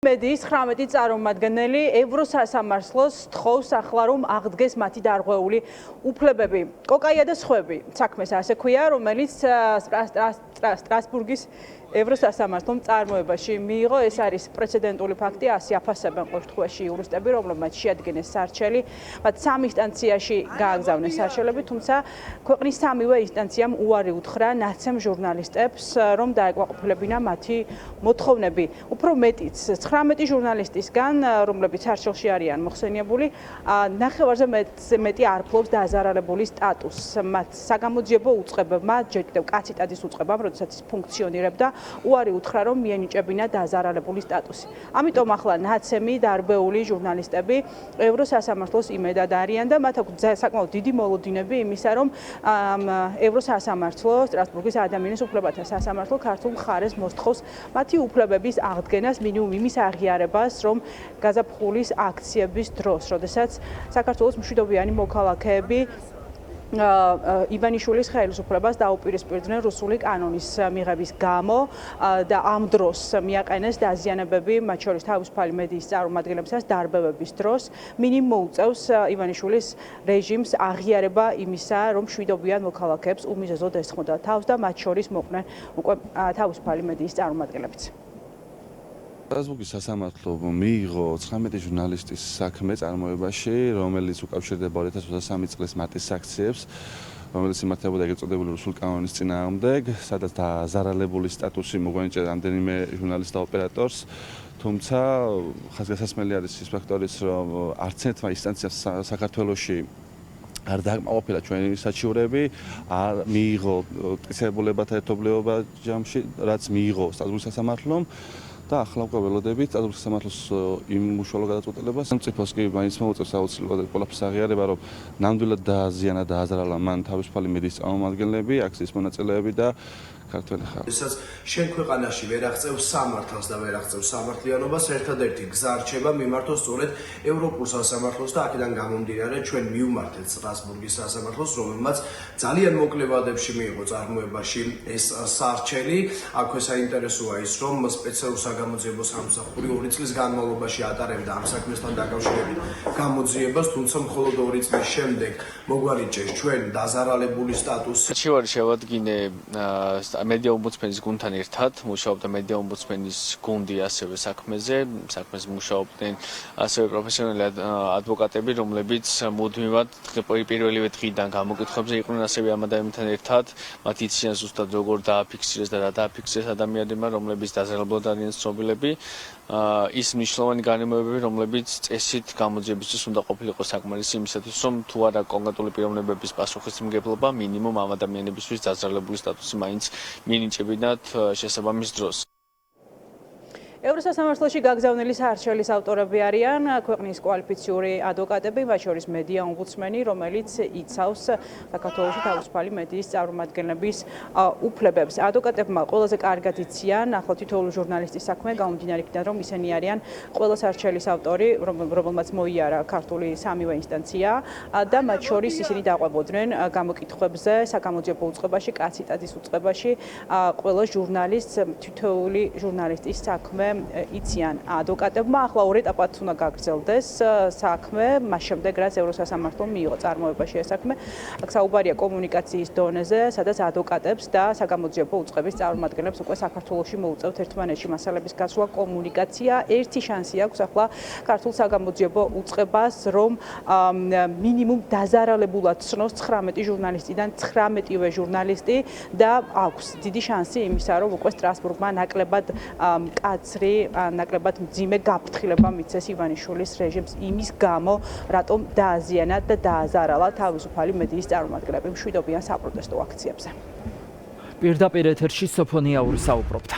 მედიის 19 წარმომადგენელი ევროსასამართლოს თხოვს ახლა რომ აღდგეს მათი დარღვეული უფლებები. კოკაია და სხვები საქმეს ასე ქვია, რომელიც სტრასბურგის ევროსასამართლომ წარმოებაში მიიღო. ეს არის პრეცედენტული ფაქტი, ასე აფასებენ ყოველთვეში იურისტები, რომლებმაც შეადგენეს სარჩელი, მათ სამ ინსტანციაში გააგზავნეს სარჩელები, თუმცა ქვეყნის სამივე ინსტანციამ უარი უთხრა ნაცემ ჟურნალისტებს, რომ დაეკმაყოფილებინა მათი მოთხოვნები. უფრო მეტიც 19 ჟურნალისტისგან, რომლებიც სარჩელში არიან მოხსენიებული, ნახევარზე მეტი არ ფლობს დაზარალებული სტატუსს. მათ საგამოძიებო უწყებებმა, ჯერ კიდევ კაციტადის უწყებამ, როდესაც ის ფუნქციონირებდა, უარი უთხრა, რომ მიენიჭებინა დაზარალებული სტატუსი. ამიტომ ახლა ნაცემი დარბეული ჟურნალისტები ევროსასამართლოს იმედად არიან და მათ აქვს საკმაოდ დიდი მოლოდინები იმისა, რომ ევროსასამართლო, სტრასბურგის ადამიანის უფლებათა სასამართლო ქართულ მხარეს მოსთხოვს მათი უფლებების აღდგენას, მინიმუმ იმის აღიარებას, რომ გაზაფხულის აქციების დროს, როდესაც საქართველოს მშვიდობიანი მოქალაქეები ივანიშვილის ხელისუფლებას დაუპირისპირდნენ რუსული კანონის მიღების გამო და ამ დროს მიაყენეს დაზიანებები, მათ შორის თავისუფალი მედიის წარმომადგენლებსაც დარბევების დროს, მინიმუმ მოუწევს ივანიშვილის რეჟიმს აღიარება იმისა, რომ მშვიდობიან მოქალაქეებს უმიზეზოდ ესხმოდა თავს და მათ შორის მოყვნენ უკვე თავისუფალი მედიის წარმომადგენლებიც. სტრასბურგის სასამართლო მიიღო 19 ჟურნალისტის საქმე წარმოებაში, რომელიც უკავშირდება 2023 წლის მარტის აქციებს, რომელიც იმართებოდა ეგრეთ წოდებული რუსული კანონის წინააღმდეგ, სადაც დაზარალებული სტატუსი მოგვენიჭა რამდენიმე ჟურნალისტს და ოპერატორს. თუმცა ხაზგასასმელი არის ის ფაქტორიც, რომ არც ერთმა ინსტანციამ საქართველოში არ დააკმაყოფილა ჩვენი საჩივრები, არ მიიღო მტკიცებულებათა ერთობლიობა ჯამში, რაც მიიღო სტრასბურგის სასამართლომ. და ახლა უკვე ველოდებით სტრასბურგის სასამართლოს იმ უშუალო გადაწყვეტილებას. სახელმწიფოს კი მაინც მოუწევს აუცილებლად ყველაფერს აღიარება, რომ ნამდვილად დააზიანა და აზრალა მან თავისუფალი მედიის წარმომადგენლები, აქციის მონაწილეები და ქართველი ხალხი. Რასაც შენ ქვეყანაში ვერ აღწევს სამართალს და ვერ აღწევს სამართლიანობას, ერთადერთი გზა რჩება მიმართოს სწორედ ევროპულ სასამართლოს და აქედან გამომდინარე ჩვენ მივმართეთ სტრასბურგის სასამართლოს, რომელმაც ძალიან მოკლე ვადებში მიიღო წარმოებაში ეს სარჩელი. აქვე საინტერესოა ის, რომ სპეციალურ საგამოძიებო სამსახური 2 წლის განმავლობაში ატარებდა ამ საქმესთან დაკავშირებით გამოძიებას, თუმცა მხოლოდ 2 წლის შემდეგ მოგვარიჭეს ჩვენ დაზარალებული სტატუსი. არჩევანი შევადგინე მედია ომბუდსმენის გუნდთან ერთად, მუშაობდა მედია ომბუდსმენის გუნდი ასევე საქმეზე მუშაობდნენ ასევე პროფესიონალი ადვოკატები, რომლებიც მუდმივად პირველივე დღიდან გამოკითხვებზე იყვნენ ასევე ამ ადამიანთან ერთად, მათ იციან ზუსტად როგორ დააფიქსირეს და რა დააფიქსირეს ადამიანებმა, რომლებიც დაზარალებლად არიან ცნობილები. ის მნიშვნელოვანი განმეორებები, რომლებიც წესით გამოძიებისთვის უნდა ყოფილიყო საკმარისი იმისათვის, რომ თუ არა კონკრეტული პიროვნებების პასუხისმგებლობა, მინიმუმ ამ ადამიანებისთვის დაზარალებული სტატუსი მაინც მიენიჭებინათ შესაბამის დროს. ევროსასამართლოში გაგზავნილი სარჩელის ავტორები არიან ქვეყნის კვალიფიციური ადვოკატები, მათ შორის მედია ომბუდსმენი, რომელიც იცავს საქართველოში თავისუფალი მედიის წარმომადგენლების უფლებებს. ადვოკატებმა ყველაზე კარგად იციან ახლა თითოეული ჟურნალისტის საქმე, გამომდინარე იქიდან, რომ ისინი არიან ყველა სარჩელის ავტორი, რომელმაც მოიარა ქართული სამივე ინსტანცია და მათ შორის ისინი დაყვებოდნენ გამოკითხვებზე, საგამოძიებო უწყებაში, კაციტადის უწყებაში, ყველა ჟურნალისტს, თითოეული ჟურნალისტის საქმე იციან ადვოკატებმა. ახლა ორ ეტაპად უნდა გაგრძელდეს საქმე, მას შემდეგ რაც ევროსასამართლომ მიიღო წარმოებაში ეს საქმე. აქ საუბარია კომუნიკაციის დონეზე, სადაც ადვოკატებს და საგამოძიებო უწყების წარმომადგენლებს უკვე საქართველოში მოუწევთ ერთმანეთში მასალების გაცვლა, კომუნიკაცია. ერთი შანსი აქვს ახლა ქართულ საგამოძიებო უწყებას, რომ მინიმუმ დაზარალებულად ცნოს 19 ჟურნალისტიდან 19-ვე ჟურნალისტი და აქვს დიდი შანსი იმისა, რომ უკვე სტრასბურგმა ნაკლებად ნაკლებად მძიმე გაფრთხილება მიცეს ივანიშვილის რეჟიმს იმის გამო, რატომ დააზიანა და დააზარალა თავისუფალი მედიის წარმომადგენლები მშვიდობიან საპროტესტო აქციებზე. პირდაპირ ეთერში სოფონია ური საუბრობდა.